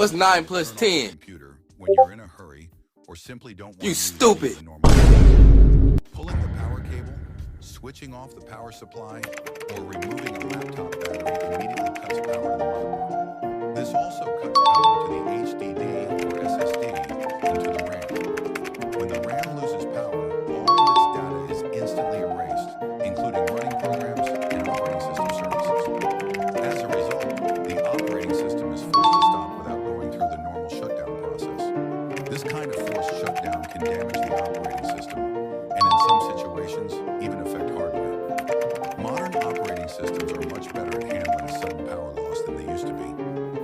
What's 9 plus 10? Computer when you're in a hurry or simply don't want to You use stupid. the normal settings. Pulling the power cable, switching off the power supply, or removing a laptop battery immediately cuts power to the motherboard. This also cuts power to the HDD or SSD and to the RAM. When the RAM loses power, all of its data is instantly erased, including running programs and operating system services. As a result, the operating system is forced to stop without going through the normal shutdown process. This kind of forced shutdown can damage the operating system, and in some situations, even affect hardware. Modern operating systems are much better at handling sudden power loss than they used to be,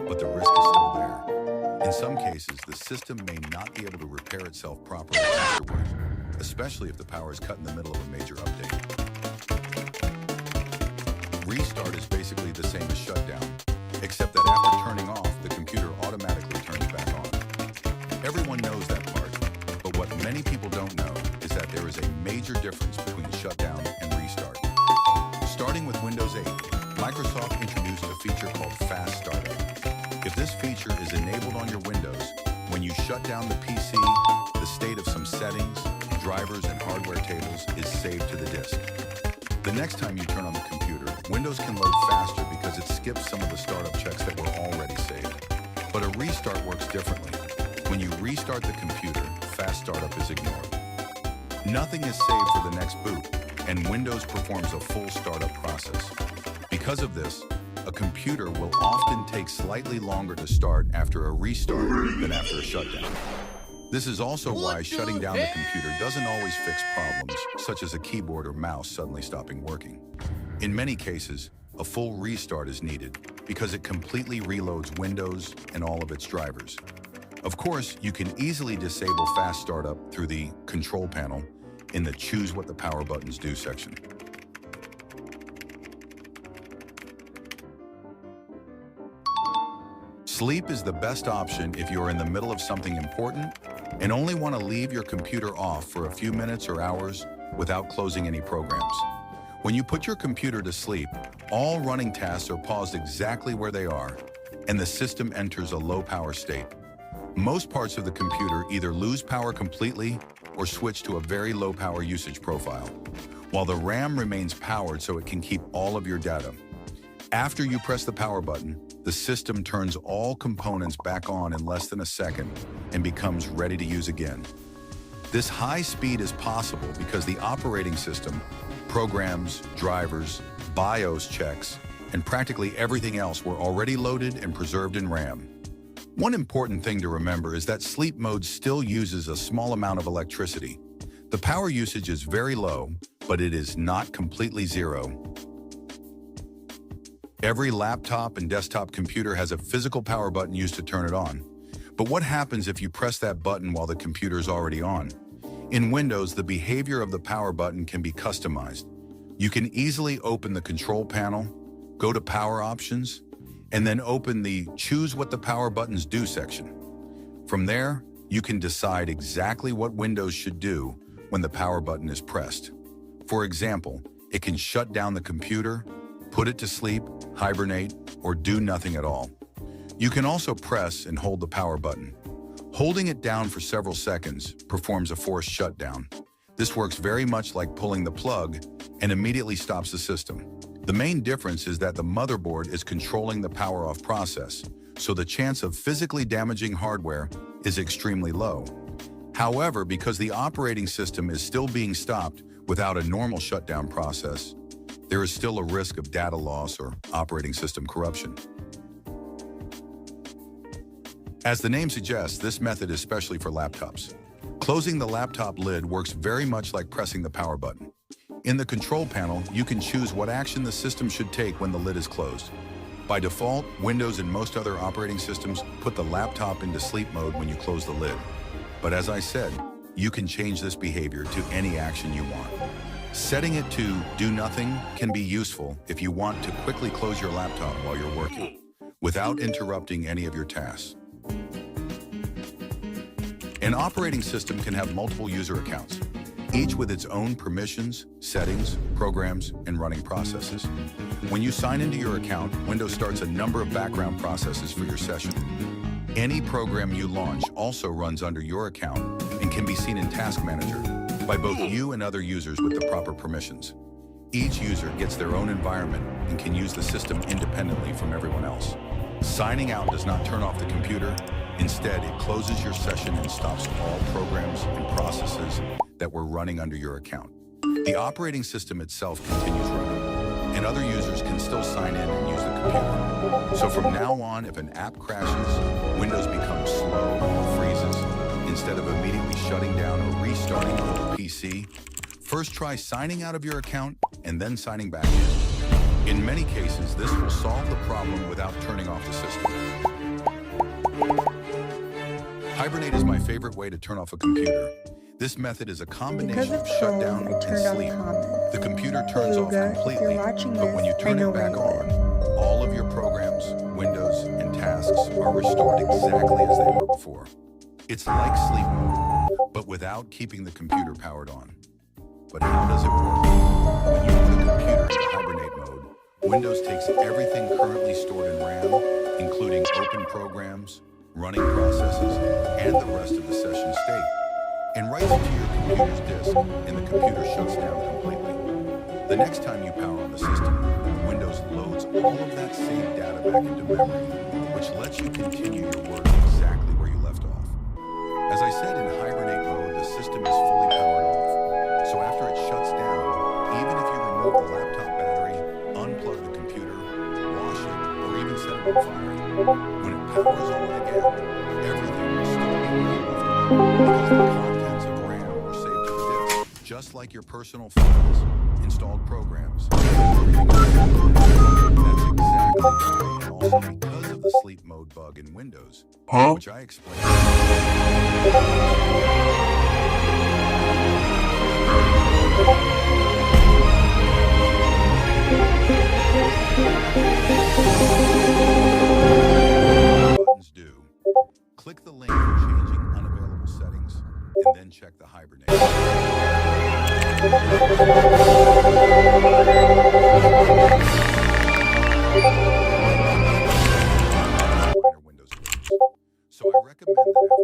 but the risk is still there. In some cases, the system may not be able to repair itself properly afterwards, especially if the power is cut in the middle of a major update. Restart is basically the same as shutdown, except that after turning off, the computer automatically turns back on. Everyone knows that part, but what many people don't know is that there is a major difference between shutdown and restart. Starting with Windows 8, Microsoft introduced a feature called Fast Startup. If this feature is enabled on your Windows, when you shut down the PC, the state of some settings, drivers, and hardware tables is saved to the disk. The next time you turn on the computer, Windows can load faster because it skips some of the startup checks that were already saved. But a restart works differently. When you restart the computer, Fast Startup is ignored. Nothing is saved for the next boot, and Windows performs a full startup process. Because of this, a computer will often take slightly longer to start after a restart than after a shutdown. This is also why shutting down the computer doesn't always fix problems, such as a keyboard or mouse suddenly stopping working. In many cases, a full restart is needed because it completely reloads Windows and all of its drivers. Of course, you can easily disable Fast Startup through the Control panel in the Choose What the Power Buttons Do section. Sleep is the best option if you're in the middle of something important and only want to leave your computer off for a few minutes or hours without closing any programs. When you put your computer to sleep, all running tasks are paused exactly where they are, and the system enters a low power state. Most parts of the computer either lose power completely or switch to a very low power usage profile, while the RAM remains powered so it can keep all of your data. After you press the power button, the system turns all components back on in less than a second and becomes ready to use again. This high speed is possible because the operating system, programs, drivers, BIOS checks, and practically everything else were already loaded and preserved in RAM. One important thing to remember is that sleep mode still uses a small amount of electricity. The power usage is very low, but it is not completely zero. Every laptop and desktop computer has a physical power button used to turn it on. But what happens if you press that button while the computer is already on? In Windows, the behavior of the power button can be customized. You can easily open the Control panel, go to Power Options, and then open the Choose What the Power Buttons Do section. From there, you can decide exactly what Windows should do when the power button is pressed. For example, it can shut down the computer, put it to sleep, hibernate, or do nothing at all. You can also press and hold the power button. Holding it down for several seconds performs a forced shutdown. This works very much like pulling the plug and immediately stops the system. The main difference is that the motherboard is controlling the power off process, so the chance of physically damaging hardware is extremely low. However, because the operating system is still being stopped without a normal shutdown process, there is still a risk of data loss or operating system corruption. As the name suggests, this method is specially for laptops. Closing the laptop lid works very much like pressing the power button. In the Control panel, you can choose what action the system should take when the lid is closed. By default, Windows and most other operating systems put the laptop into sleep mode when you close the lid. But as I said, you can change this behavior to any action you want. Setting it to do nothing can be useful if you want to quickly close your laptop while you're working, without interrupting any of your tasks. An operating system can have multiple user accounts, each with its own permissions, settings, programs, and running processes. When you sign into your account, Windows starts a number of background processes for your session. Any program you launch also runs under your account and can be seen in Task Manager by both you and other users with the proper permissions. Each user gets their own environment and can use the system independently from everyone else. Signing out does not turn off the computer. Instead, it closes your session and stops all programs and processes that were running under your account. The operating system itself continues running, and other users can still sign in and use the computer. So from now on, if an app crashes, Windows becomes slow or freezes, instead of immediately shutting down or restarting your whole PC, first try signing out of your account and then signing back in. In many cases, this will solve the problem without turning off the system. Hibernate is my favorite way to turn off a computer. This method is a combination of shutdown and sleep. The computer turns off completely, but when you turn it back on, all of your programs, windows, and tasks are restored exactly as they were before. It's like sleep mode, but without keeping the computer powered on. But how does it work? When you put a computer in hibernate mode, Windows takes everything currently stored in RAM, including open programs, running processes, and the rest of the session state, and writes it to your computer's disk, and the computer shuts down completely. The next time you power on the system, Windows loads all of that saved data back into memory, which lets you continue your work exactly where you left off. As I said, in hibernate mode, the system is fully powered off. So after it shuts down, even if you remove the laptop battery, unplug the computer, wash it, or even set it on fire, when it powers on again, everything will still be where you left off, because the contents of RAM were saved to the disk, just like your personal files, installed programs. Everything is saved. That's exactly right, and also because of the sleep mode bug in Windows, which I explained. Buttons do. Click the link for changing unavailable settings, and then check the hibernate. Windows versions. So I recommend that